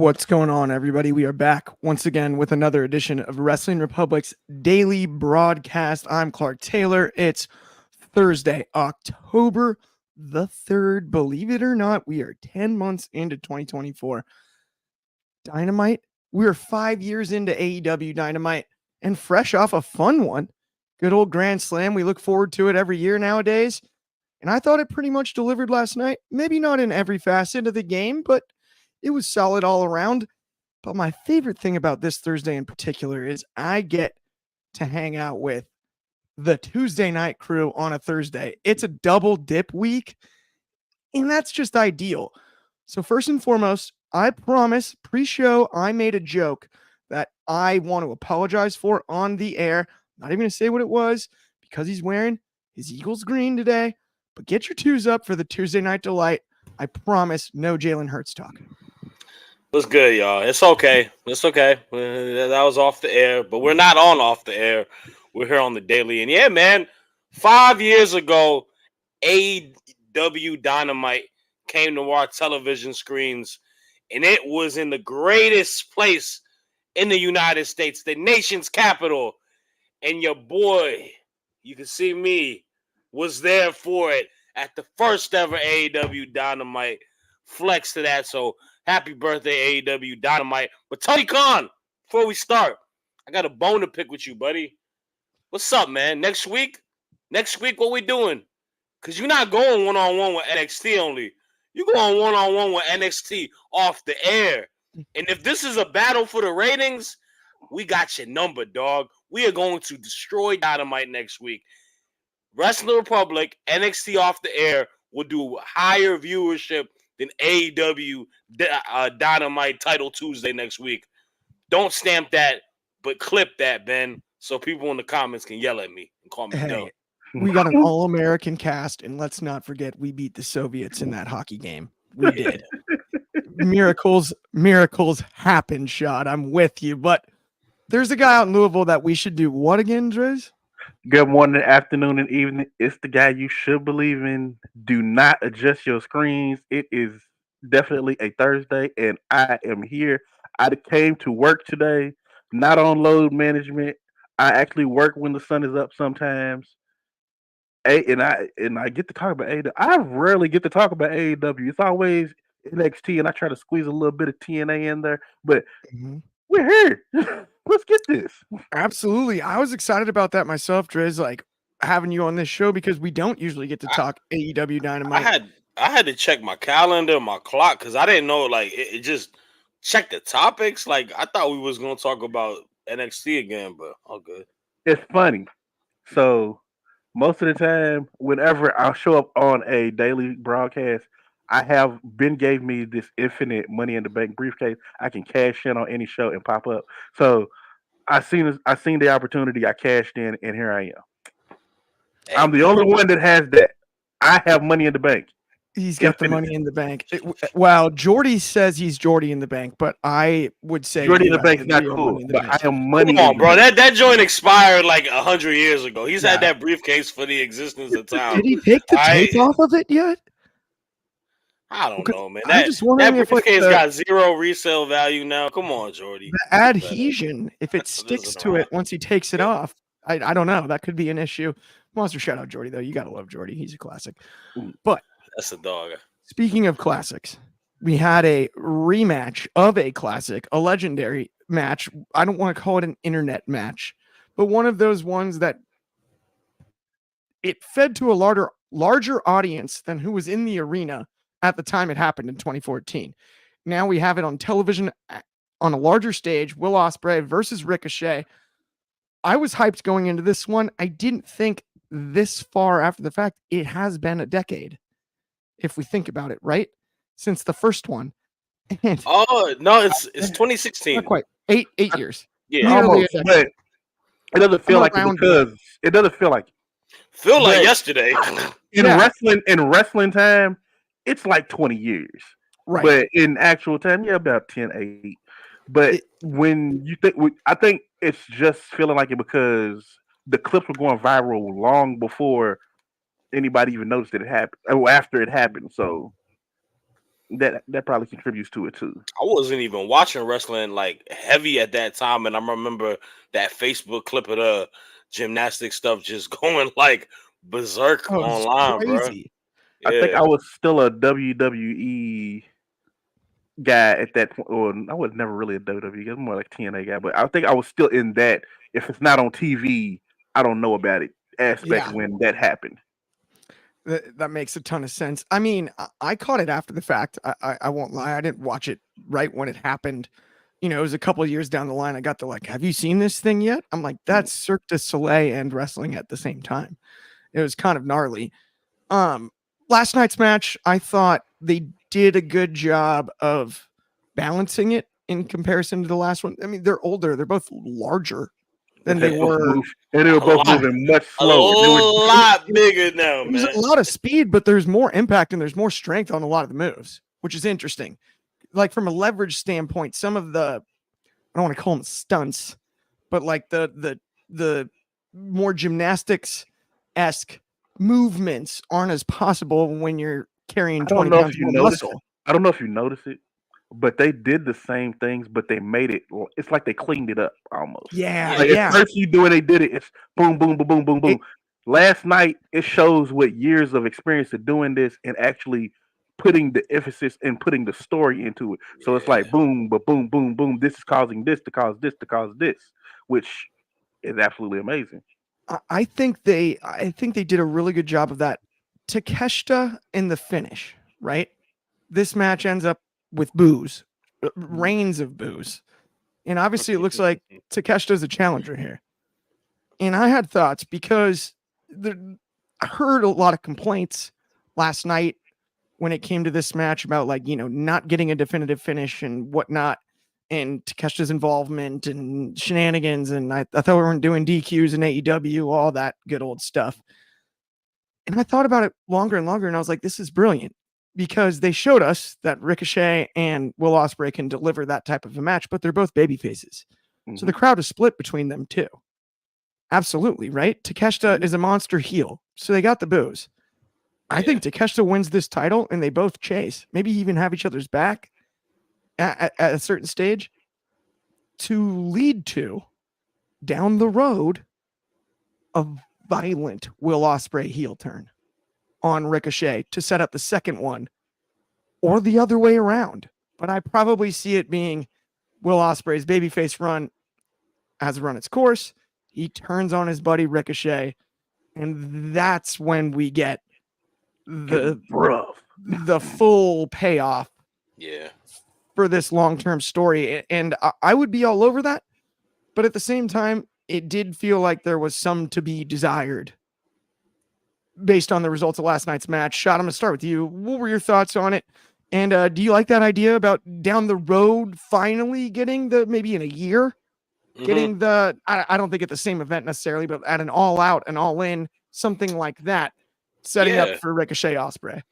What's going on, everybody? We are back once again with another edition of Wrestling Republic's daily broadcast. I'm Clark Taylor. It's Thursday, October the 3rd. Believe it or not, we are 10 months into 2024. Dynamite, we're 5 years into AEW Dynamite and fresh off a fun one. Good old Grand Slam. We look forward to it every year nowadays. And I thought it pretty much delivered last night. Maybe not in every facet of the game, but it was solid all around. But my favorite thing about this Thursday in particular is I get to hang out with the Tuesday night crew on a Thursday. It's a double dip week, and that's just ideal. So first and foremost, I promise pre-show I made a joke that I want to apologize for on the air. Not even going to say what it was because he's wearing his Eagles green today. But get your twos up for the Tuesday night delight. I promise no Jalen Hurts talk. What's good, y'all? It's okay. It's okay. That was off the air, but we're not on off the air. We're here on the daily. And yeah, man, 5 years ago, AEW Dynamite came to our television screens, and it was in the greatest place in the United States, the nation's capital. And your boy, you can see me, was there for it at the first ever AEW Dynamite. Flex to that, so happy birthday, AEW Dynamite. But Tony Khan, before we start, I got a bone to pick with you, buddy. What's up, man? Next week, what we doing? Because you're not going one-on-one with NXT only. You're going one-on-one with NXT off the air. And if this is a battle for the ratings, we got your number, dog. We are going to destroy Dynamite next week. Wrestling Republic, NXT off the air will do higher viewership than AEW Dynamite Title Tuesday next week. Don't stamp that, but clip that, Ben, so people in the comments can yell at me and call me dumb. We got an all-American cast, and let's not forget we beat the Soviets in that hockey game. We did. Miracles happen, Shad. I'm with you, but there's a guy out in Louisville that we should do what again, Driz? Good morning, afternoon, and evening. It's the guy you should believe in. Do not adjust your screens. It is definitely a Thursday, and I am here. I came to work today, not on load management. I actually work when the sun is up sometimes. And I get to talk about AEW. I rarely get to talk about AEW. It's always NXT, and I try to squeeze a little bit of TNA in there. But we're here. Let's get this. Absolutely. I was excited about that myself, Driz, like having you on this show because we don't usually get to talk AEW Dynamite. I had to check my calendar, my clock, because I didn't know, like, it just check the topics. Like, I thought we was going to talk about NXT again, but all good. It's funny. So most of the time, whenever I'll show up on a daily broadcast, I have Ben gave me this infinite money in the bank briefcase. I can cash in on any show and pop up. So I seen the opportunity. I cashed in, and here I am. Hey, I'm the only one that has that. I have money in the bank. He's got the money in the bank. Wow, Jordy says he's Jordy in the bank, but I would say Jordy in the bank is not cool. But I am money. Come on, bro. That joint expired like 100 years ago. He's had that briefcase for the existence of time. Did he take the tape off of it yet? I don't know, man. That briefcase got zero resale value now. Come on, Jordy. The adhesion, if it sticks to it once he takes it off, I don't know. That could be an issue. Monster shout out Jordy, though. You got to love Jordy. He's a classic. But that's a dog. Speaking of classics, we had a rematch of a classic, a legendary match. I don't want to call it an internet match, but one of those ones that it fed to a larger audience than who was in the arena at the time it happened in 2014. Now we have it on television on a larger stage, Will Ospreay versus Ricochet. I was hyped going into this one. I didn't think this far after the fact. It has been a decade, if we think about it, right? Since the first one. And oh, no, it's 2016. Not quite. Eight years. Yeah, almost, but it doesn't feel like it because it doesn't feel like yesterday. In wrestling time, it's like 20 years. Right. But in actual time, about 10-8. But when you think, I think it's just feeling like it because the clips were going viral long before anybody even noticed that it happened, or after it happened. So that probably contributes to it too. I wasn't even watching wrestling like heavy at that time, and I remember that Facebook clip of the gymnastic stuff just going like berserk Oh, it's online, bro. crazy. I think Yeah, I was still a WWE guy at that point. Or I was never really a WWE guy, more like TNA guy. But I think I was still in that. If it's not on TV, I don't know about it. Aspect Yeah. when that happened. That makes a ton of sense. I mean, I caught it after the fact. I won't lie. I didn't watch it right when it happened. You know, it was a couple of years down the line. I got the like, have you seen this thing yet? I'm like, that's Cirque du Soleil and wrestling at the same time. It was kind of gnarly. Last night's match, I thought they did a good job of balancing it in comparison to the last one. I mean, they're older. They're both larger than they were. And they were a both lot, moving much a slower. They were lot bigger now, There's man. a lot of speed, but there's more impact and there's more strength on a lot of the moves, which is interesting. Like from a leverage standpoint, some of the, I don't want to call them stunts, but like the more gymnastics-esque movements aren't as possible when you're carrying I don't 20 know pounds if you more noticed. muscle. I don't know if you notice it, but they did the same things, but they made it. It's like they cleaned it up almost. Yeah, Like yeah. at first you do it, they did it. It's boom, boom, boom, boom, boom, boom. Last night it shows what years of experience of doing this and actually putting the emphasis and putting the story into it. So it's like boom, but boom, boom, boom. This is causing this to cause this to cause this, which is absolutely amazing. I think they did a really good job of that. Takeshita in the finish, right? This match ends up with boos, reigns of boos. And obviously it looks like Takeshita's a challenger here. And I had thoughts because I heard a lot of complaints last night when it came to this match about like, you know, not getting a definitive finish and whatnot, and Takeshita's involvement and shenanigans. And I thought we weren't doing DQs and AEW, all that good old stuff. And I thought about it longer and longer, and I was like, this is brilliant because they showed us that Ricochet and Will Ospreay can deliver that type of a match, but they're both baby faces. So the crowd is split between them too. Absolutely, right? Takeshita is a monster heel, so they got the boos. I think Takeshita wins this title and they both chase, maybe even have each other's back at a certain stage to lead to down the road a violent Will Ospreay heel turn on Ricochet to set up the second one, or the other way around. But I probably see it being Will Ospreay's babyface run has run its course. He turns on his buddy Ricochet, and that's when we get the full payoff for this long-term story. And I would be all over that, but at the same time, it did feel like there was some to be desired based on the results of last night's match. Shad, I'm going to start with you. What were your thoughts on it? And do you like that idea about down the road finally getting the, maybe in a year, getting the, I don't think at the same event necessarily, but at an all out and all in, something like that, setting up for Ricochet Ospreay?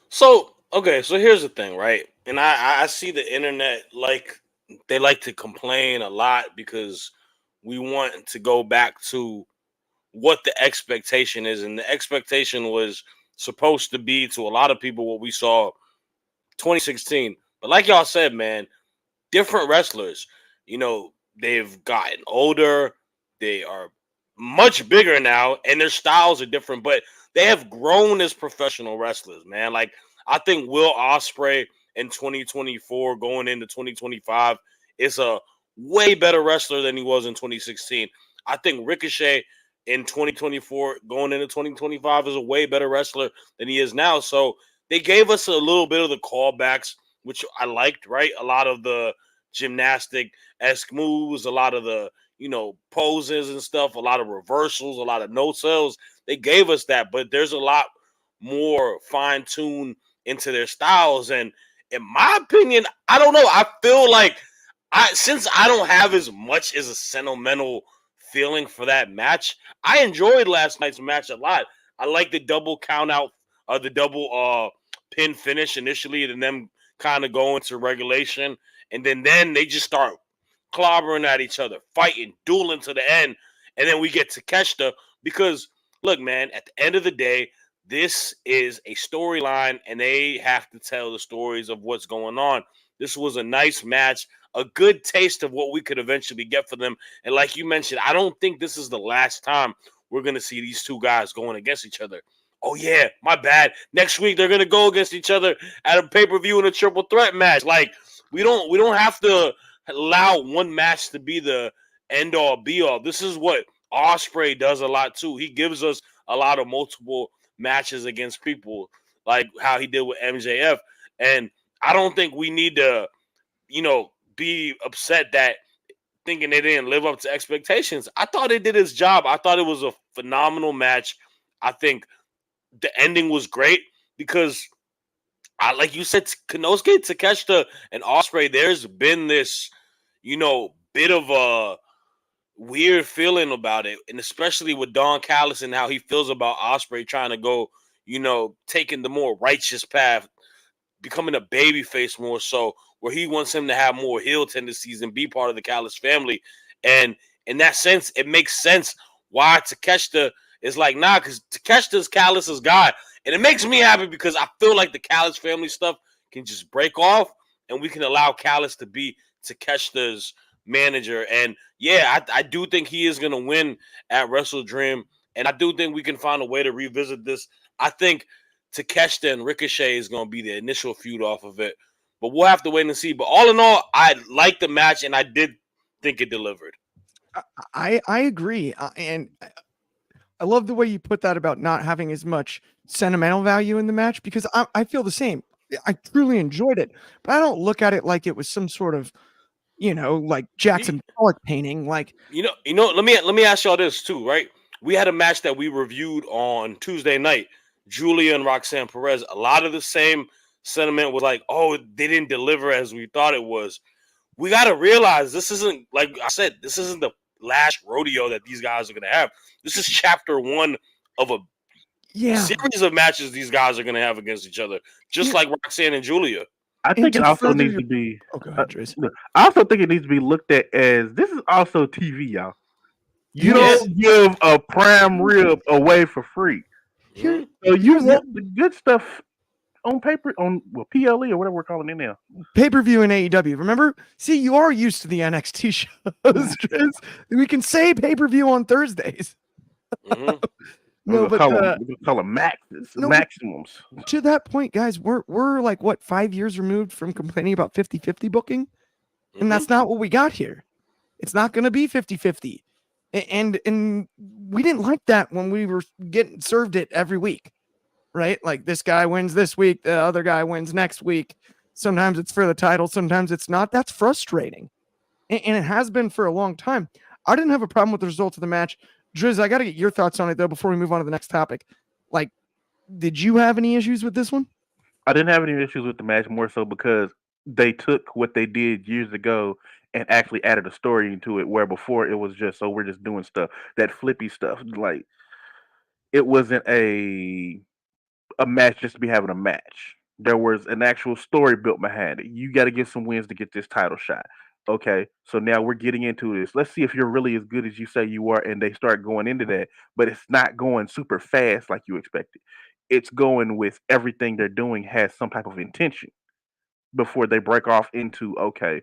So, okay, so here's the thing, right? And I see the internet like they like to complain a lot because we want to go back to what the expectation is. And the expectation was supposed to be to a lot of people what we saw 2016. But like y'all said, man, different wrestlers, you know, they've gotten older, they are much bigger now, and their styles are different, but they have grown as professional wrestlers, man. Like, I think Will Ospreay in 2024 going into 2025 is a way better wrestler than he was in 2016. I think Ricochet in 2024 going into 2025 is a way better wrestler than he is now. So they gave us a little bit of the callbacks, which I liked, right? A lot of the gymnastic-esque moves, a lot of the, you know, poses and stuff, a lot of reversals, a lot of no-sells. They gave us that, but there's a lot more fine-tuned into their styles. And in my opinion, I don't know. I feel like since I don't have as much as a sentimental feeling for that match, I enjoyed last night's match a lot. I like the double count out, the double pin finish initially, and them kind of go into regulation, and then they just start clobbering at each other, fighting, dueling to the end, and then we get Takeshita because look, man, at the end of the day, this is a storyline, and they have to tell the stories of what's going on. This was a nice match, a good taste of what we could eventually get for them. And like you mentioned, I don't think this is the last time we're going to see these two guys going against each other. Oh, yeah, my bad. Next week, they're going to go against each other at a pay-per-view in a triple threat match. Like, we don't have to allow one match to be the end-all, be-all. This is what Ospreay does a lot, too. He gives us a lot of multiple matches against people, like how he did with MJF. And I don't think we need to, be upset that thinking they didn't live up to expectations. I thought it did its job. I thought it was a phenomenal match. I think the ending was great because, like you said, Konosuke, Takeshita, and Ospreay, there's been this, bit of a weird feeling about it, and especially with Don Callis and how he feels about Ospreay trying to go, taking the more righteous path, becoming a baby face more so, where he wants him to have more heel tendencies and be part of the Callis family. And in that sense, it makes sense why Takeshita is like, nah, because Takeshita's Callis' guy. And it makes me happy because I feel like the Callis family stuff can just break off and we can allow Callis to be Takeshita's manager. And yeah, I do think he is going to win at Wrestle Dream. And I do think we can find a way to revisit this. I think Takeshita and Ricochet is going to be the initial feud off of it. But we'll have to wait and see. But all in all, I liked the match, and I did think it delivered. I agree. And I love the way you put that about not having as much sentimental value in the match, because I feel the same. I truly enjoyed it. But I don't look at it like it was some sort of, like Jackson Pollock painting. Like, let me ask y'all this too, right? We had a match that we reviewed on Tuesday night, Julia and Roxanne Perez. A lot of the same sentiment was like, oh, they didn't deliver as we thought it was. We got to realize this isn't, like I said, this isn't the last rodeo that these guys are going to have. This is chapter one of a series of matches these guys are going to have against each other, just like Roxanne and Julia. I think it also needs to be. Go ahead, Trace. I also think it needs to be looked at as this is also TV, y'all. You don't give a prime rib away for free. So you want the good stuff on paper, on PLE or whatever we're calling it now. Pay-per-view in AEW. Remember? See, you are used to the NXT shows, Trace. We can say pay-per-view on Thursdays. No, but we call them maximums. To that point, guys, we're like what, 5 years removed from complaining about 50-50 booking, and that's not what we got here. It's not going to be 50-50, and we didn't like that when we were getting served it every week, right? Like this guy wins this week, the other guy wins next week. Sometimes it's for the title, sometimes it's not. That's frustrating, and it has been for a long time. I didn't have a problem with the results of the match. Driz, I got to get your thoughts on it, though, before we move on to the next topic. Like, did you have any issues with this one? I didn't have any issues with the match, more so because they took what they did years ago and actually added a story into it, where before it was just, we're just doing stuff. That flippy stuff. Like, it wasn't a match just to be having a match. There was an actual story built behind it. You got to get some wins to get this title shot. Okay, so now we're getting into this. Let's see if you're really as good as you say you are, and they start going into that, but it's not going super fast like you expected. It's going with everything they're doing has some type of intention before they break off into, okay,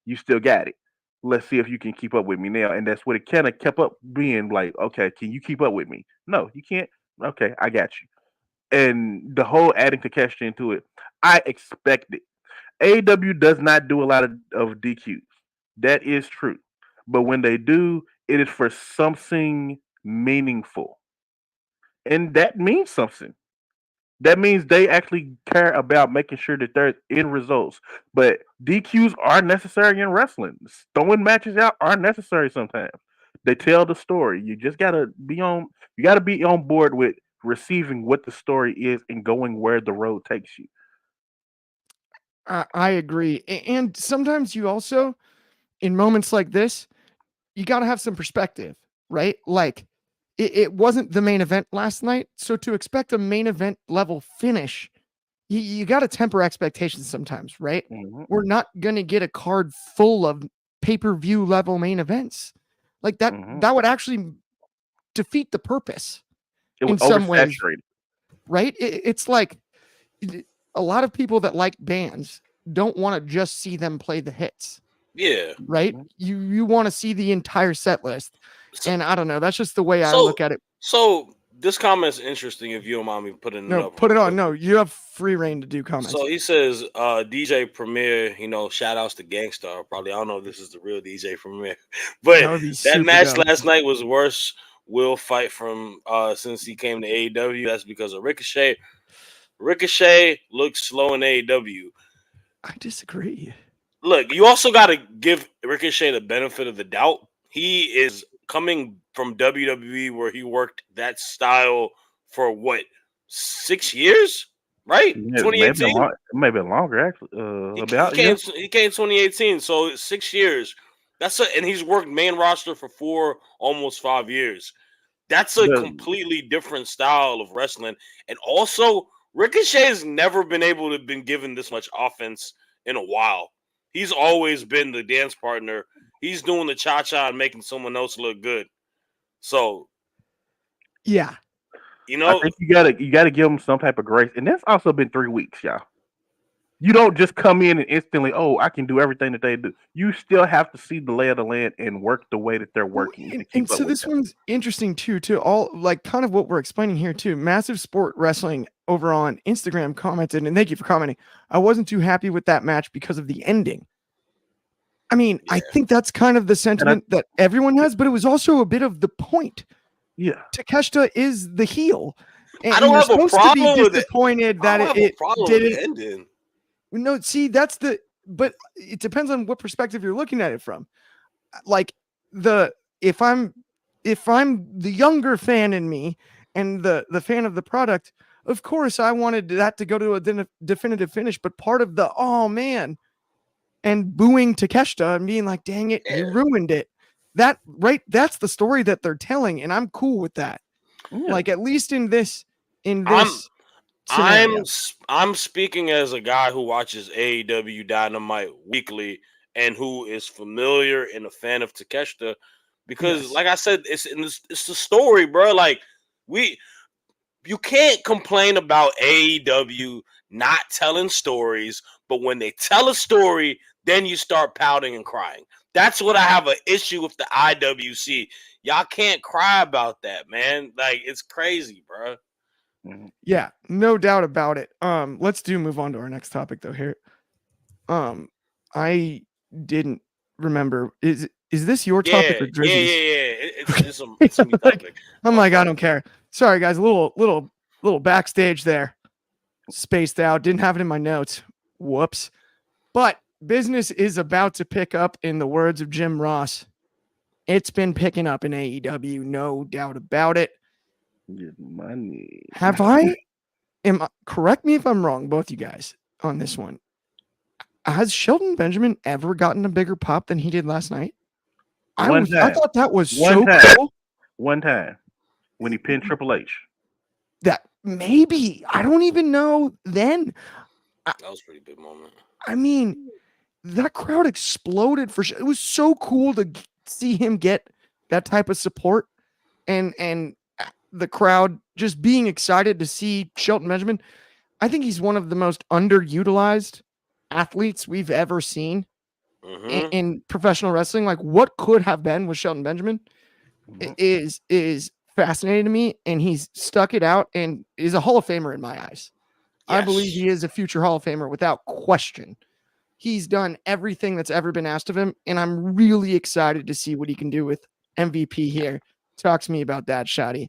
you still got it. Let's see if you can keep up with me now. And that's what it kind of kept up being like, okay, can you keep up with me? No, you can't. Okay, I got you. And the whole adding Takeshita into it, I expect it. AEW does not do a lot of DQs. That is true. But when they do, it is for something meaningful. And that means something. That means they actually care about making sure that they're in results. But DQs are necessary in wrestling. Throwing matches out are necessary sometimes. They tell the story. You just gotta be on board with receiving what the story is and going where the road takes you. I agree. And sometimes you also, in moments like this, you got to have some perspective, right? Like, it wasn't the main event last night. So to expect a main event level finish, you got to temper expectations sometimes, right? Mm-hmm. We're not going to get a card full of pay-per-view level main events. Like that, that would actually defeat the purpose in some ways. right? It's like a lot of people that like bands don't want to just see them play the hits. Yeah. Right? You want to see the entire set list. So, And I don't know. That's just the way I look at it. So this comment's interesting if you don't mind me putting it No, up. put it on. No, you have free reign to do comments. So he says, DJ Premier, shout outs to Gangstar. Probably, I don't know if this is the real DJ Premier, but that match last night was worst Will fight from since he came to AEW. That's because of Ricochet. Ricochet looks slow in AEW. I disagree. Look, you also got to give Ricochet the benefit of the doubt. He is coming from WWE where he worked that style for what, 6 years? Right? Yeah, 2018? Maybe longer, actually. He came 2018, so 6 years. And he's worked main roster for almost 5 years. That's a completely different style of wrestling. And also, Ricochet has never been able to been given this much offense in a while. He's always been the dance partner. He's doing the cha-cha and making someone else look good. So, yeah, I think you gotta give him some type of grace, and that's also been 3 weeks, y'all. You don't just come in and instantly, I can do everything that they do. You still have to see the lay of the land and work the way that they're working. And so this one's interesting too. All like kind of what we're explaining here too. Massive Sport Wrestling over on Instagram commented, and thank you for commenting. I wasn't too happy with that match because of the ending. I mean, I think that's kind of the sentiment that everyone has, but it was also a bit of the point. Yeah, Takeshita is the heel. And I don't have a problem with disappointed that it didn't ending. No, see, but it depends on what perspective you're looking at it from. Like if I'm the younger fan in me and the fan of the product, of course I wanted that to go to a definitive finish, but part of the oh man and booing Takeshita and being like, dang it, you ruined it. That's the story that they're telling, and I'm cool with that. Yeah. Like at least in this I'm speaking as a guy who watches AEW Dynamite weekly and who is familiar and a fan of Takeshita because, like I said, it's the story, bro. Like you can't complain about AEW not telling stories, but when they tell a story, then you start pouting and crying. That's what I have an issue with the IWC. Y'all can't cry about that, man. Like it's crazy, bro. Yeah, no doubt about it. Let's move on to our next topic though here. I didn't remember. Is this your topic or Drizzy's? Yeah. It's a topic. I'm like, I don't care. Sorry guys, a little backstage there. Spaced out. Didn't have it in my notes. Whoops. But business is about to pick up in the words of Jim Ross. It's been picking up in AEW, no doubt about it. Get money. Correct me if I'm wrong, both you guys, on this one. Has Shelton Benjamin ever gotten a bigger pop than he did last night? I thought that was cool. One time when he pinned Triple H. That maybe. I don't even know then. That was a pretty big moment. I mean, that crowd exploded for sure. It was so cool to see him get that type of support and the crowd just being excited to see Shelton Benjamin. I think he's one of the most underutilized athletes we've ever seen in professional wrestling. Like what could have been with Shelton Benjamin is fascinating to me, and he's stuck it out and is a Hall of Famer in my eyes. Yes. I believe he is a future Hall of Famer without question. He's done everything that's ever been asked of him, and I'm really excited to see what he can do with MVP here. Talk to me about that, Shadi.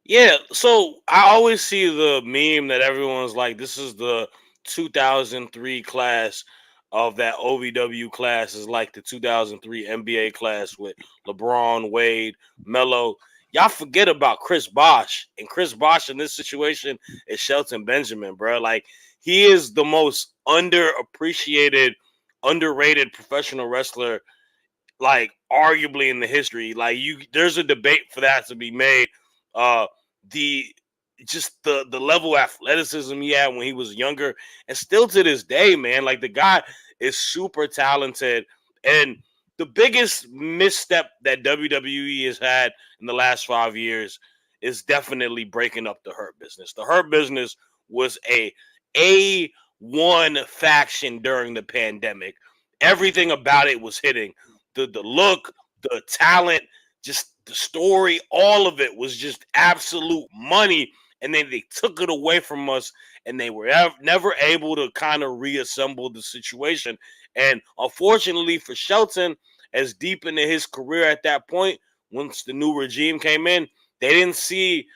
Yeah, so I always see the meme that everyone's like, this is the 2003 class of that OVW class is like the 2003 NBA class with LeBron, Wade, Melo. Y'all forget about Chris Bosh, and Chris Bosh in this situation is Shelton Benjamin, bro. Like he is the most underappreciated, underrated professional wrestler, like arguably in the history. Like there's a debate for that to be made. The level of athleticism he had when he was younger, and still to this day, man, like the guy is super talented. And the biggest misstep that WWE has had in the last 5 years is definitely breaking up the Hurt Business. The Hurt Business was a A1 faction during the pandemic. Everything about it was hitting. The look, the talent, just the story, all of it was just absolute money. And then they took it away from us, and they were never able to kind of reassemble the situation. And unfortunately for Shelton, as deep into his career at that point, once the new regime came in, they didn't see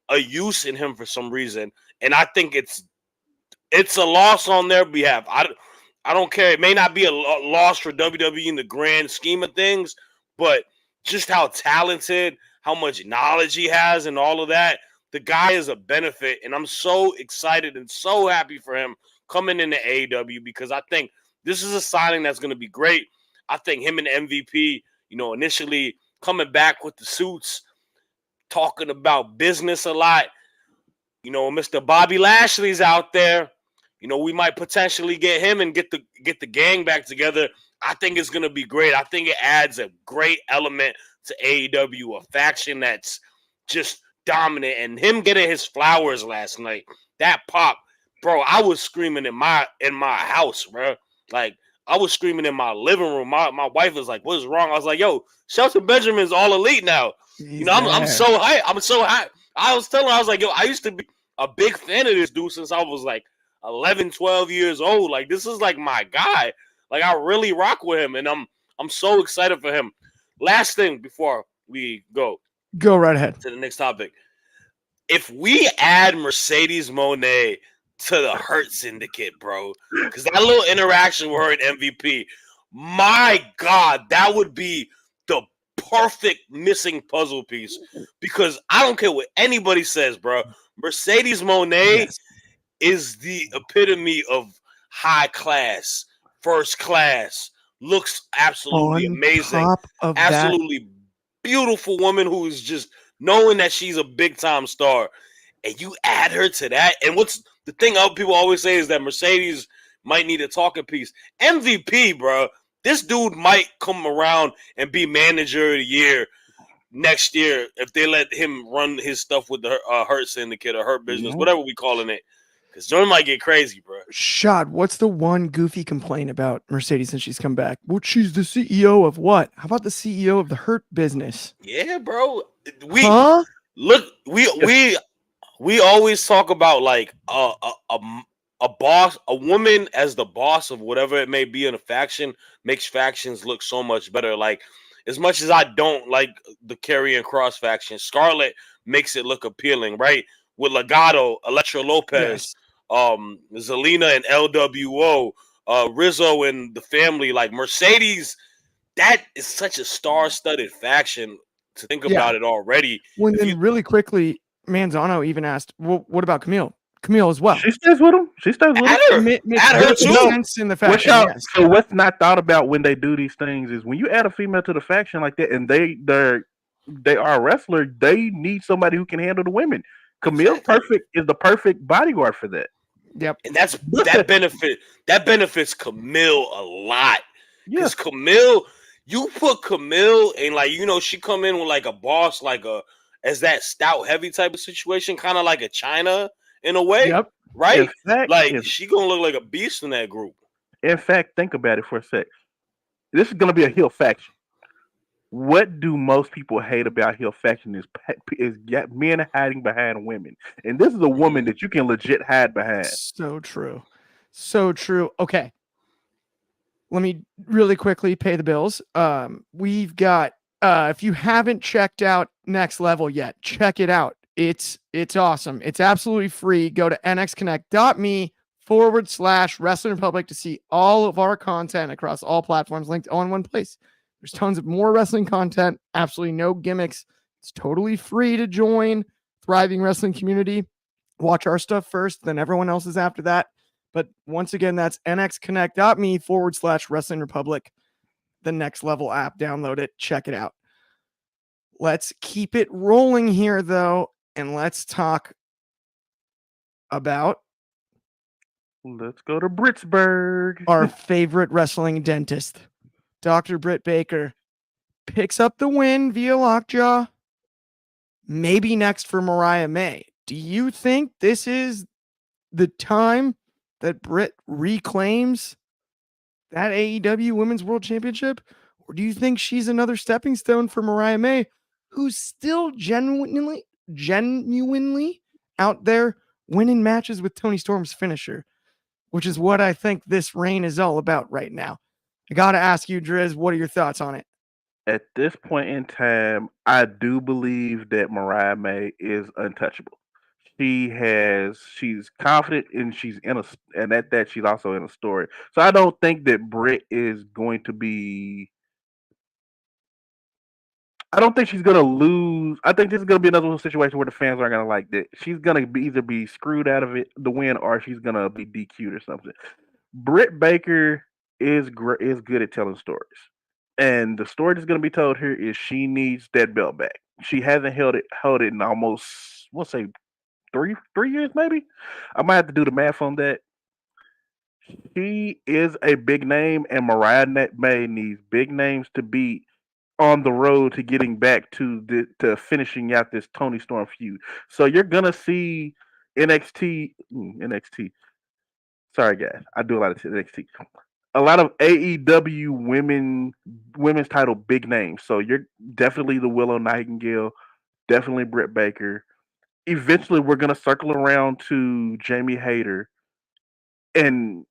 a use in him for some reason. And I think it's a loss on their behalf. I don't care. It may not be a loss for WWE in the grand scheme of things, but just how talented, how much knowledge he has and all of that, the guy is a benefit. And I'm so excited and so happy for him coming into AEW, because I think this is a signing that's going to be great. I think him and MVP, initially coming back with the suits, talking about business a lot. Mr. Bobby Lashley's out there. We might potentially get him and get the gang back together. I think it's going to be great. I think it adds a great element to AEW, a faction that's just dominant. And him getting his flowers last night, that pop, bro, I was screaming in my house, bro. Like, I was screaming in my living room. My wife was like, "What is wrong?" I was like, "Yo, Shelton Benjamin's all elite now." I'm so hyped. I'm so hyped. I was telling her, I was like, "Yo, I used to be a big fan of this dude since I was like 11, 12 years old. Like, this is like my guy. Like, I really rock with him, and I'm so excited for him." Last thing before we go right ahead to the next topic. If we add Mercedes Moné to the Hurt Syndicate, bro, because that little interaction with her and MVP, my God, that would be the perfect missing puzzle piece. Because I don't care what anybody says, bro. Mercedes Moné is the epitome of high class, first class, looks absolutely amazing, absolutely beautiful woman who is just knowing that she's a big time star. And you add her to that. And what's the thing other people always say is that Mercedes might need a talking piece. MVP, bro, this dude might come around and be manager of the year next year if they let him run his stuff with the Hurt Syndicate or Hurt Business, whatever we calling it. Because Jordan might get crazy, bro. Shad, what's the one goofy complaint about Mercedes since she's come back? Well, she's the CEO of what? How about the CEO of the Hurt Business? Yeah, bro. We always talk about like a boss, a woman as the boss of whatever it may be in a faction makes factions look so much better. Like, as much as I don't like the Karrion Kross faction, Scarlett makes it look appealing, right? With Legado, Elektra Lopez, Zelina and LWO, Rizzo and the family, like Mercedes, that is such a star-studded faction to think about it already. Well, then really quickly, Manzano even asked, well, what about Camille? Camille as well. She stays with him. She stays with him. Add her too. Sense in the faction, yes. So what's not thought about when they do these things is when you add a female to the faction like that, and they are a wrestler, they need somebody who can handle the women. Camille is the perfect bodyguard for that. Yep. And that benefits Camille a lot. Because Camille, you put Camille and like, she come in with like a boss, as that stout heavy type of situation, kind of like a China in a way. Yep. Right? She gonna look like a beast in that group. In fact, think about it for a sec. This is gonna be a heel faction. What do most people hate about heel faction is men hiding behind women. And this is a woman that you can legit hide behind. So true. So true. Okay. Let me really quickly pay the bills. We've got, if you haven't checked out Next Level yet, check it out. It's awesome. It's absolutely free. Go to nxconnect.me/Wrestling Republic to see all of our content across all platforms linked all in one place. There's tons of more wrestling content, absolutely no gimmicks. It's totally free to join. Thriving wrestling community. Watch our stuff first, then everyone else's after that. But once again, that's nxconnect.me/Wrestling Republic. The Next Level app. Download it. Check it out. Let's keep it rolling here, though, and let's talk about... Let's go to Britsburg. Our favorite wrestling dentist. Dr. Britt Baker picks up the win via lockjaw. maybe next for Mariah May. Do you think this is the time that Britt reclaims that AEW Women's World Championship? Or do you think she's another stepping stone for Mariah May, who's still genuinely out there winning matches with Toni Storm's finisher, which is what I think this reign is all about right now? I got to ask you, Driz, what are your thoughts on it? At this point in time, I do believe that Mariah May is untouchable. She's confident and and at that she's also in a story. So I don't think that Britt is going to be. I don't think she's gonna lose. I think this is gonna be another situation where the fans aren't gonna like that. She's gonna either be screwed out of it, the win, or she's gonna be DQ'd or something. Britt Baker is good at telling stories, and the story that's gonna be told here is she needs that belt back. She hasn't held it in almost, we'll say, three years maybe. I might have to do the math on that. She is a big name, and Mariah May needs big names to beat on the road to getting back to finishing out this Toni Storm feud. So you're gonna see NXT. Sorry, guys, I do a lot of NXT. A lot of AEW women's title big names. So you're definitely the Willow Nightingale, definitely Britt Baker. Eventually, we're gonna circle around to Jamie Hayter, and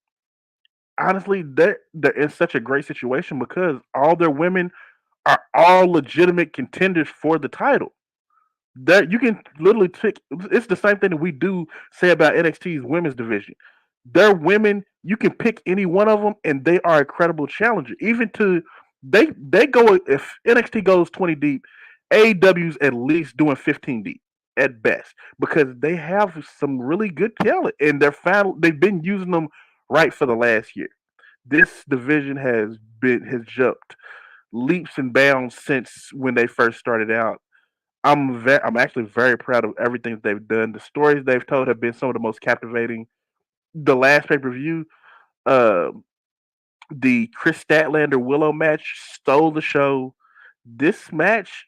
honestly, they're in such a great situation because all their women are all legitimate contenders for the title. That you can literally pick. It's the same thing that we do say about NXT's women's division. They're women. You can pick any one of them, and they are a credible challenger. Even to they go, if NXT goes 20 deep, AEW's at least doing 15 deep at best because they have some really good talent, and they've been using them right for the last year. This division has jumped leaps and bounds since when they first started out. I'm actually very proud of everything that they've done. The stories they've told have been some of the most captivating. The last pay per view, uh, the Chris Statlander Willow match stole the show. This match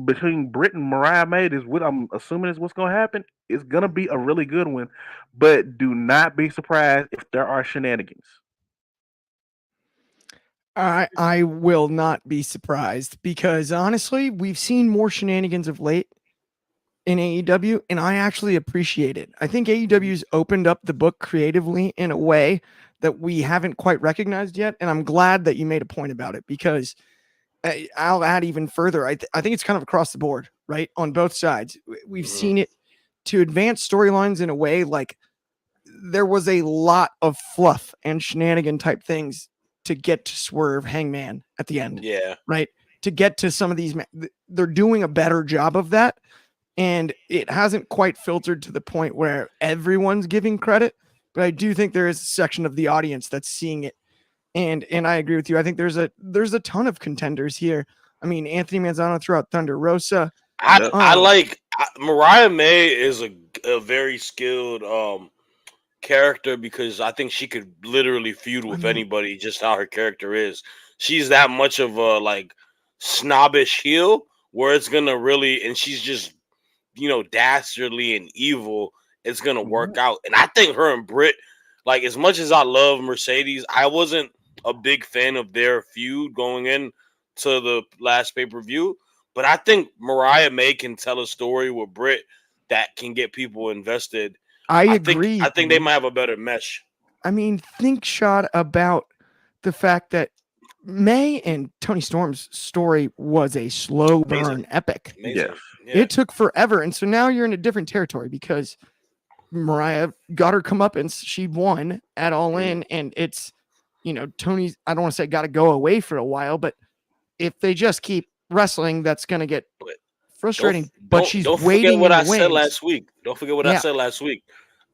between Britt and Mariah May is what I'm assuming is what's going to happen. It's going to be a really good one, but do not be surprised if there are shenanigans. I will not be surprised because honestly, we've seen more shenanigans of late in AEW, and I actually appreciate it. I think AEW's opened up the book creatively in a way that we haven't quite recognized yet, and I'm glad that you made a point about it because I'll add even further. I think it's kind of across the board, right? On both sides. We've seen it to advance storylines in a way like there was a lot of fluff and shenanigan type things to get to Swerve Hangman at the end. Yeah. Right? To get to some of these, they're doing a better job of that. And it hasn't quite filtered to the point where everyone's giving credit, but I do think there is a section of the audience that's seeing it. And I agree with you. I think there's a ton of contenders here. I mean, Anthony Manzano threw out Thunder Rosa. I like Mariah May is a very skilled character because I think she could literally feud with anybody just how her character is. She's that much of a like snobbish heel where it's gonna really, and she's just, dastardly and evil. It's gonna work out. And I think her and Britt, like, as much as I love Mercedes, I wasn't a big fan of their feud going in to the last pay-per-view. But I think Mariah May can tell a story with Britt that can get people invested. I agree. I think they might have a better mesh. I mean, think, Shad, about the fact that May and Toni Storm's story was a slow burn epic. Amazing. Yes. Yeah. It took forever. And so now you're in a different territory because Mariah got her comeuppance. She won at All In. And it's, Tony's, I don't want to say got to go away for a while, but if they just keep wrestling, that's going to get frustrating. But she's don't waiting forget what in I the said wings. last week. Don't forget what I said last week.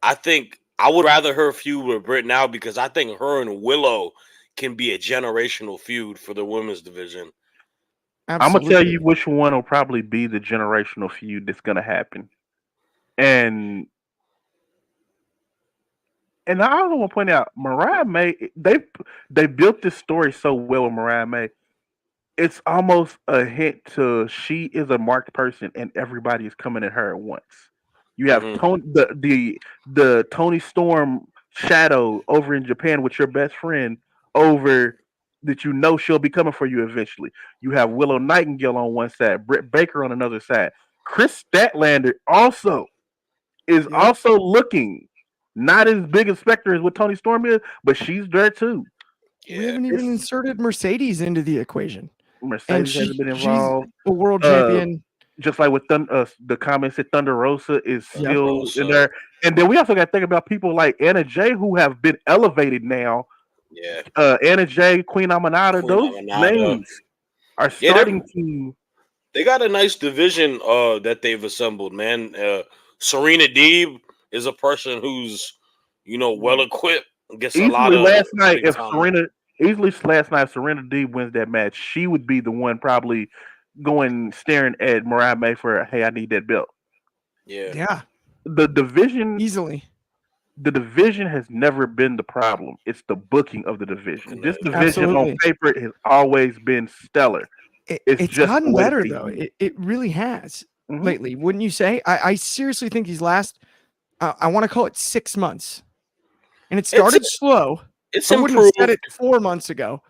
I think I would rather her feud with Britt now because I think her and Willow can be a generational feud for the women's division. Absolutely. I'm gonna tell you which one will probably be the generational feud that's gonna happen. And I also want to point out Mariah May. They built this story so well with Mariah May. it's almost a hint to she is a marked person and everybody is coming at her at once. You have Mhm. Tony, the Tony Storm shadow over in Japan with your best friend over that you know she'll be coming for you eventually. You have Willow Nightingale on one side, Britt Baker on another side. Chris Statlander also is Yep. also looking not as big a specter as what Tony Storm is, but she's there too. We Yeah. haven't even It's inserted Mercedes into the equation, and Mercedes hasn't been she's involved. a world Uh, champion. just like with the comments that Thunder Rosa is Yep. still in Rosa. there, and then we also got to think about people like Anna Jay who have been elevated now. Yeah. Anna Jay, Queen Amanada, Queen those Amanada. names are Yeah, starting to. they got a nice division that they've assembled, man. Serena Deeb is a person who's, well equipped, gets a lot Easily of last night, big if time. Serena easily last night, if Serena D wins that match, she would be the one probably going staring at Mariah May for, hey, I need that belt. Yeah. Yeah, The division, easily. the division has never been the problem. It's the booking of the division. Looking This at division on Absolutely. paper has always been stellar. It's It's just the gotten way that better they though. use. It really has Mhm. lately, wouldn't you say? I seriously think these last, I want to call it 6 months, and it it's started slow. it's I wouldn't have said improved. it 4 months ago,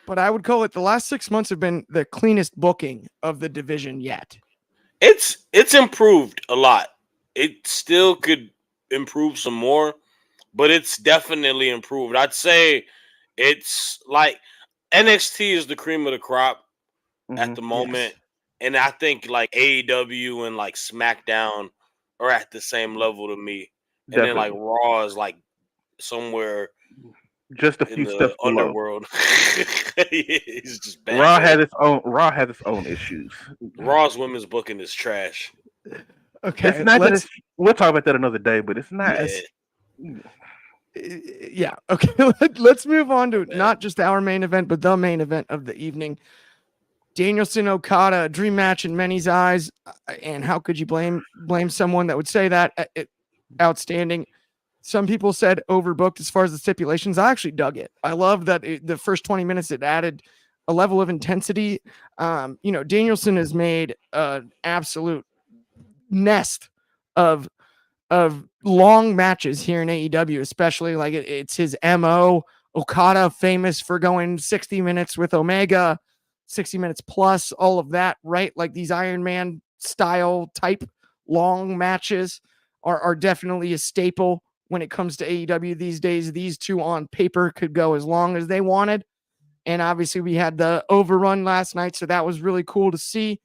but I would call it the last 6 months have been the cleanest booking of the division yet. It's improved a lot. It still could improve some more, but it's definitely improved. I'd say it's like NXT is the cream of the crop at Mhm. the Yes. moment, and I think like AEW and like SmackDown are at the same level to me, and then like Definitely. Raw is like somewhere Just a in few the steps below. underworld. He's just bad, man. Raw has its own issues. Raw's women's booking is trash. It's Okay, not that let's it's we'll talk about that another day, but it's not. Yeah, yes. Yeah. Okay. Let's move on to man. not just our main event, but the main event of the evening. Danielson Okada, a dream match in many's eyes. And how could you blame someone that would say that? Outstanding. Some people said overbooked as far as the stipulations. I actually dug it. I love that the first 20 minutes it added a level of intensity. Danielson has made an absolute nest of long matches here in AEW, especially like it's his MO. Okada famous for going 60 minutes with Omega, 60 minutes plus, all of that, right? Like these Iron Man style type long matches are definitely a staple when it comes to AEW these days. These two on paper could go as long as they wanted. And obviously we had the overrun last night, so that was really cool to see.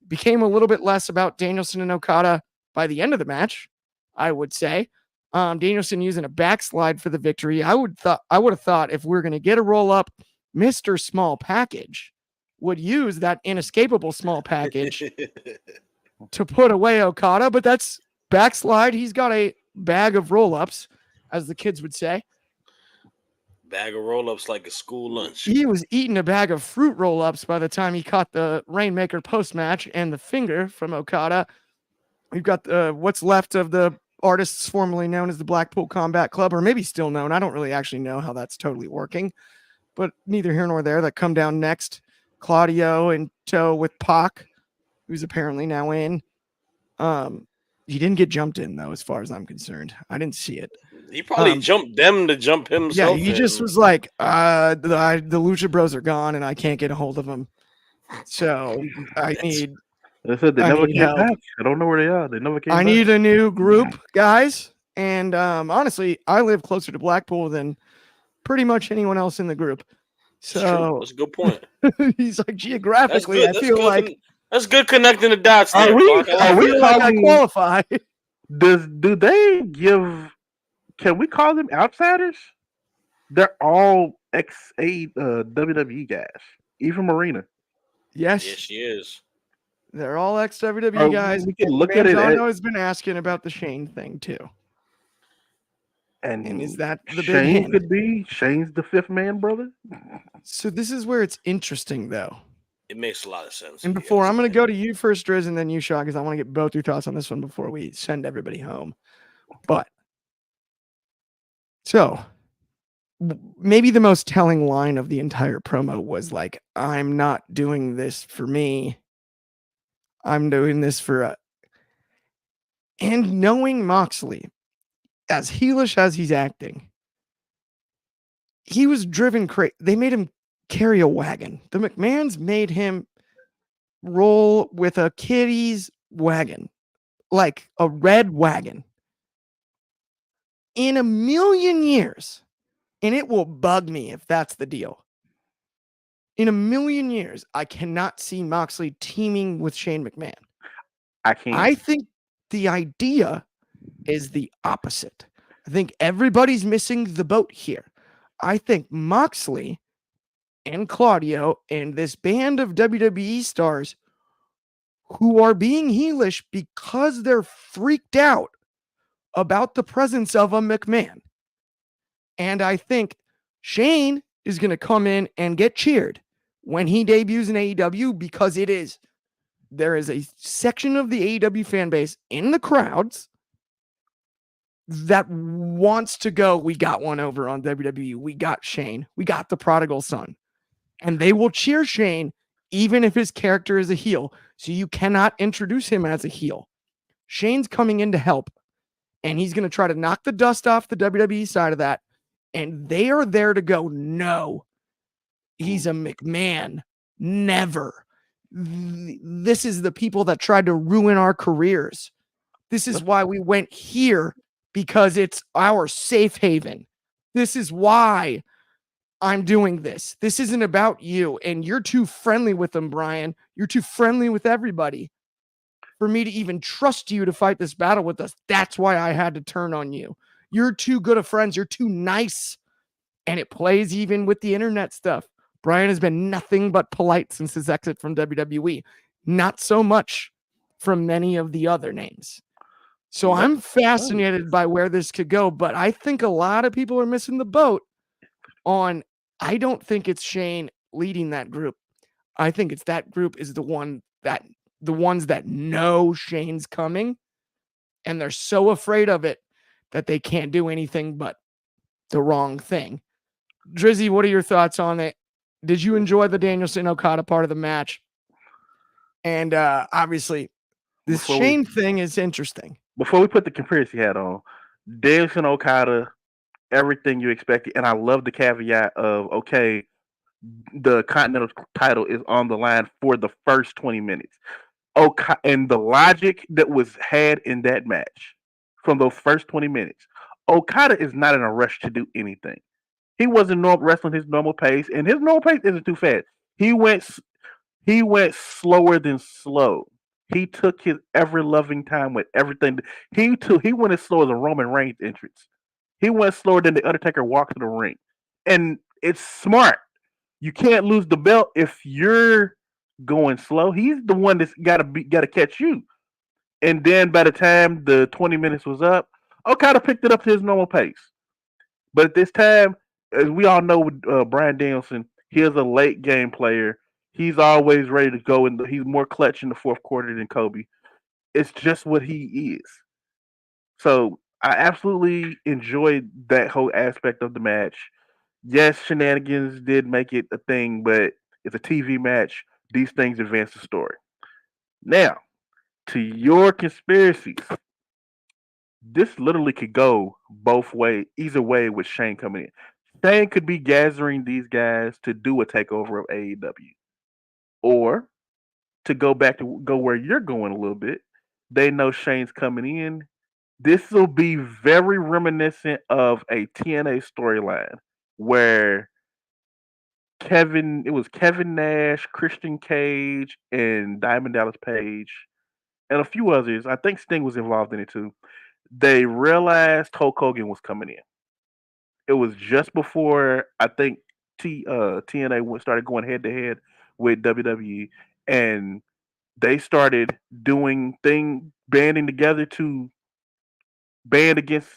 Became a little bit less about Danielson and Okada by the end of the match, I would say. Danielson using a backslide for the victory. I would have thought if we're going to get a roll up, Mr. Small Package would use that inescapable small package to put away Okada, but that's backslide. He's got a bag of roll ups, as the kids would say. Bag of roll ups like a school lunch. He was eating a bag of fruit roll ups by the time he caught the Rainmaker post match and the finger from Okada. We've got what's left of the artists formerly known as the Blackpool Combat Club, or maybe still known. I don't really actually know how that's totally working, but neither here nor there. That come down next. Claudio in tow with Pac, who's apparently now in. He didn't get jumped in though, as far as I'm concerned. I didn't see it. He probably jumped them to jump Yeah, himself he in. just was like, the Lucha Bros are gone, and I can't get a hold of them. So I need They said they I never need came help. back. I don't know where they are. They never came I back. need a new group, guys. And honestly, I live closer to Blackpool than pretty much anyone else in the group. It's true. So That's a good point. he's like, That's geographically, good. I feel like That's good connecting the dots Are there, we? Clark. I I like Are we feel that. like I calling? qualify. Do they give? Can we call them outsiders? They're all ex-A WWE guys, even Marina. Yes, Yeah, she is. they're all ex-WWE guys. We can look at it Manzano has been asking about the Shane thing too. and And is that the big Shane hint? could be Shane's the fifth man, brother. So this is where it's interesting, though. It makes a lot of sense. And if you before ask I'm going to me. go to you first, Driz, and then you, Shaw, because I want to get both your thoughts on this one before we send everybody home. But so maybe the most telling line of the entire promo was like, I'm not doing this for me. I'm doing this for and knowing Moxley, as heelish as he's acting, he was driven crazy. They made him carry a wagon. The McMahons made him roll with a kiddie's wagon, like a red wagon. In a million years, and it will bug me if that's the deal. In a million years, I cannot see Moxley teaming with Shane McMahon. I can't. I think the idea is the opposite. I think everybody's missing the boat here. I think Moxley and Claudio and this band of WWE stars who are being heelish because they're freaked out about the presence of a McMahon. And I think Shane is going to come in and get cheered when he debuts in AEW because there is a section of the AEW fan base in the crowds that wants to go, we got one over on WWE. We got Shane. We got the prodigal son. And they will cheer Shane even if his character is a heel. So you cannot introduce him as a heel. Shane's coming in to help. And he's going to try to knock the dust off the WWE side of that. And they are there to go, no, he's a McMahon. Never. This is the people that tried to ruin our careers. This is why we went here, because it's our safe haven. This is why I'm doing this. This isn't about you. And you're too friendly with them, Brian. You're too friendly with everybody for me to even trust you to fight this battle with us. That's why I had to turn on you. You're too good of friends. You're too nice. And it plays even with the internet stuff. Brian has been nothing but polite since his exit from WWE. Not so much from many of the other names. So I'm fascinated by where this could go, but I think a lot of people are missing the boat on, I don't think it's Shane leading that group. I think it's that group is the ones that know Shane's coming, and they're so afraid of it that they can't do anything but the wrong thing. Dryzzy, what are your thoughts on it? Did you enjoy the Danielson Okada part of the match? And obviously, this Shane thing is interesting. Before we put the conspiracy hat on, Danielson Okada, everything you expected, and I love the caveat of, okay, the Continental title is on the line for the first 20 minutes. And the logic that was had in that match from those first 20 minutes, Okada is not in a rush to do anything. He wasn't wrestling his normal pace, and his normal pace isn't too fast. He went slower than slow. He took his ever-loving time with everything. He went as slow as a Roman Reigns entrance. He went slower than the Undertaker walked to the ring. And it's smart. You can't lose the belt if you're going slow. He's the one that's gotta catch you. And then by the time the 20 minutes was up, Okada picked it up to his normal pace. But at this time, as we all know with Bryan Danielson, he is a late game player. He's always ready to go, and he's more clutch in the fourth quarter than Kobe. It's just what he is. So I absolutely enjoyed that whole aspect of the match. Yes, shenanigans did make it a thing, but it's a TV match. These things advance the story. Now, to your conspiracies, this literally could go both ways, either way with Shane coming in. Shane could be gathering these guys to do a takeover of AEW. Or to go where you're going a little bit, they know Shane's coming in. This will be very reminiscent of a TNA storyline where it was Kevin Nash, Christian Cage, and Diamond Dallas Page, and a few others. I think Sting was involved in it too. They realized Hulk Hogan was coming in. It was just before I think TNA started going head to head with WWE, and they started banding together to band against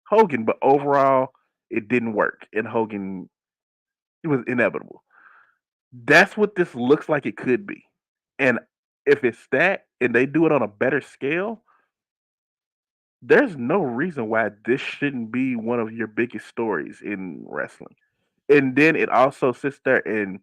Hogan. But overall, it didn't work, and Hogan, it was inevitable. That's what this looks like it could be, and if it's that, and they do it on a better scale, there's no reason why this shouldn't be one of your biggest stories in wrestling. And then it also sits there and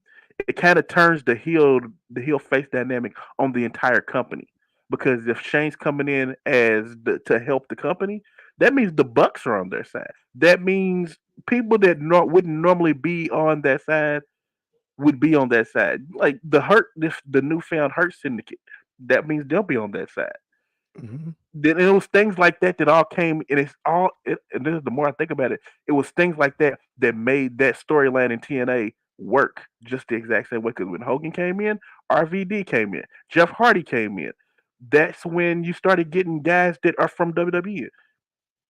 it kind of turns the heel face dynamic on the entire company. Because if Shane's coming in to help the company, that means the Bucks are on their side. That means people that wouldn't normally be on that side would be on that side. Like the newfound Hurt Syndicate. That means they'll be on that side. Mhm. Then it was things like that that all came, and and this is the more I think about it, it was things like that that made that storyline in TNA work just the exact same way. Because when Hogan came in, RVD came in, Jeff Hardy came in. That's when you started getting guys that are from WWE.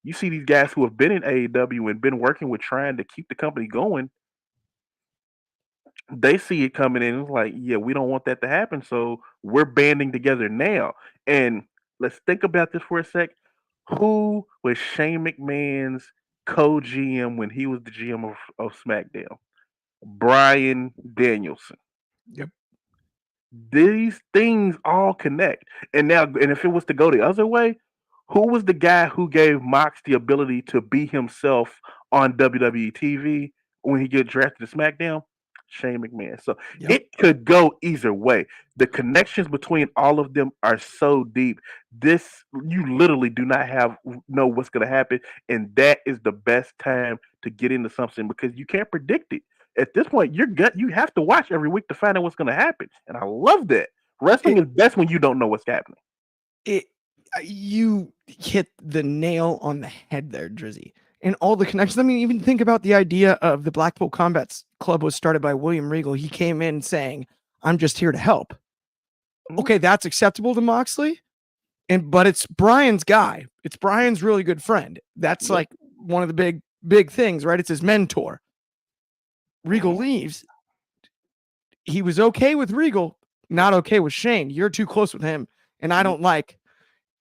You see these guys who have been in AEW and been working with trying to keep the company going, they see it coming in. It's like, yeah, we don't want that to happen. So we're banding together now. And let's think about this for a sec. Who was Shane McMahon's co GM when he was the GM of SmackDown? Brian Danielson. Yep. These things all connect. And if it was to go the other way, who was the guy who gave Mox the ability to be himself on WWE TV when he get drafted to SmackDown? Shane McMahon. So Yep. it could go either way. The connections between all of them are so deep. This you literally do not know what's going to happen, and that is the best time to get into something because you can't predict it. At this point, you have to watch every week to find out what's going to happen, and I love that. Wrestling It is best when you don't know what's happening. it you hit the nail on the head there, Drizzy. And all the connections. I mean, even think about the idea of the Blackpool Combat Club was started by William Regal. He came in saying, "I'm just here to help." Mhm. Okay, that's acceptable to Moxley, but it's Brian's guy. It's Brian's really good friend. That's Yep. like one of the big things, right? It's his mentor. Regal leaves. He was okay with Regal, not okay with Shane. You're too close with him, and I don't like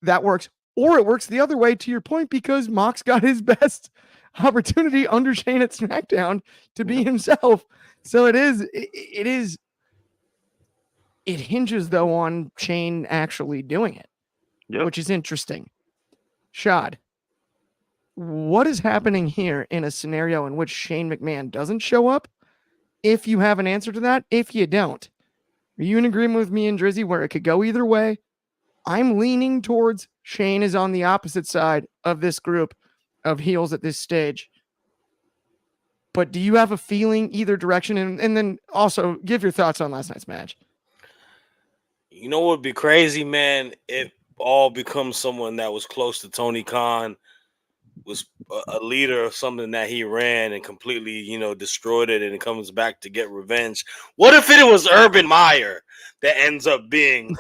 that. Works, or it works the other way to your point because Mox got his best opportunity under Shane at SmackDown to be himself. So it hinges though on Shane actually doing it, Yep. which is interesting. Shad, what is happening here in a scenario in which Shane McMahon doesn't show up? If you have an answer to that, if you don't, are you in agreement with me and Drizzy where it could go either way? I'm leaning towards Shane is on the opposite side of this group of heels at this stage. But do you have a feeling either direction? And then also give your thoughts on last night's match. You know what would be crazy, man? It all becomes someone that was close to Tony Khan, was a leader of something that he ran and completely, destroyed it, and it comes back to get revenge. What if it was Urban Meyer that ends up being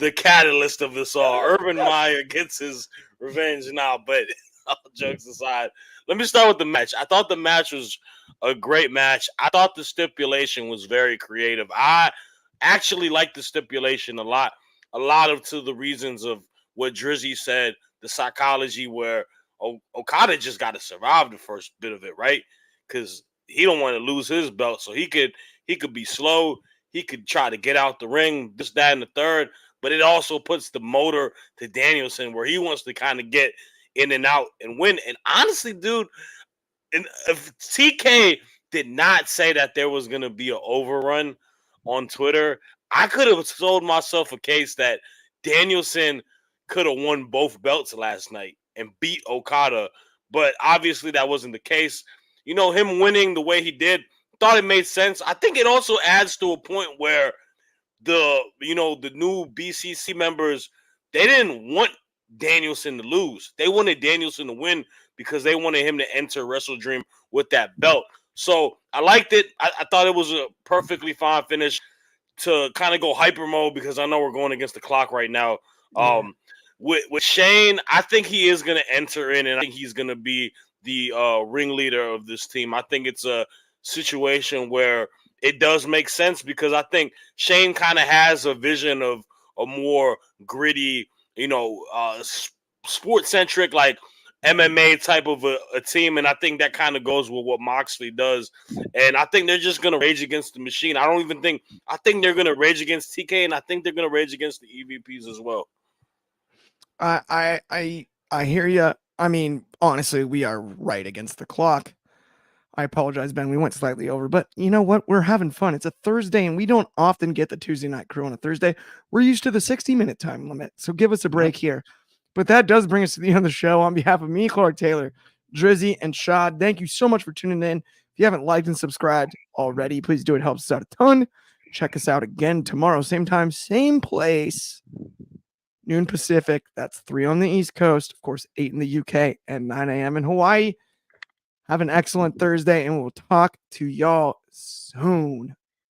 the catalyst of this all? Urban Meyer gets his revenge now, but all jokes aside, let me start with the match. I thought the match was a great match. I thought the stipulation was very creative. I actually like the stipulation a lot. A lot of to the reasons of what Drizzy said, the psychology where Okada just got to survive the first bit of it, right? Because he don't want to lose his belt, so he could be slow. He could try to get out the ring, this, that, and the third. But it also puts the motor to Danielson where he wants to kind of get in and out and win. And honestly, dude, and if TK did not say that there was going to be an overrun on Twitter, I could have sold myself a case that Danielson could have won both belts last night and beat Okada. But obviously that wasn't the case. Him winning the way he did, thought it made sense. I think it also adds to a point where the new BCC members, they didn't want Danielson to lose. They wanted Danielson to win because they wanted him to enter Wrestle Dream with that belt. So I liked it. I thought it was a perfectly fine finish to kind of go hyper mode because I know we're going against the clock right now. With Shane, I think he is going to enter in, and I think he's going to be the ringleader of this team. I think it's a situation where it does make sense because I think Shane kind of has a vision of a more gritty, sports centric, like MMA type of a team, and I think that kind of goes with what Moxley does. And I think they're just gonna rage against the machine. I think they're gonna rage against TK, and I think they're gonna rage against the EVPs as well. I I hear you. I mean, honestly, we are right against the clock. I apologize, Ben. We went slightly over, but you know what? We're having fun. It's a Thursday, and we don't often get the Tuesday night crew on a Thursday. We're used to the 60-minute time limit, so give us a break here. But that does bring us to the end of the show. On behalf of me, Clark Taylor, Dryzzy, and Shad, thank you so much for tuning in. If you haven't liked and subscribed already, please do. It helps us out a ton. Check us out again tomorrow, same time, same place, noon Pacific. That's 3 on the East Coast, of course, 8 in the UK, and 9 a.m. in Hawaii. Have an excellent Thursday, and we'll talk to y'all soon.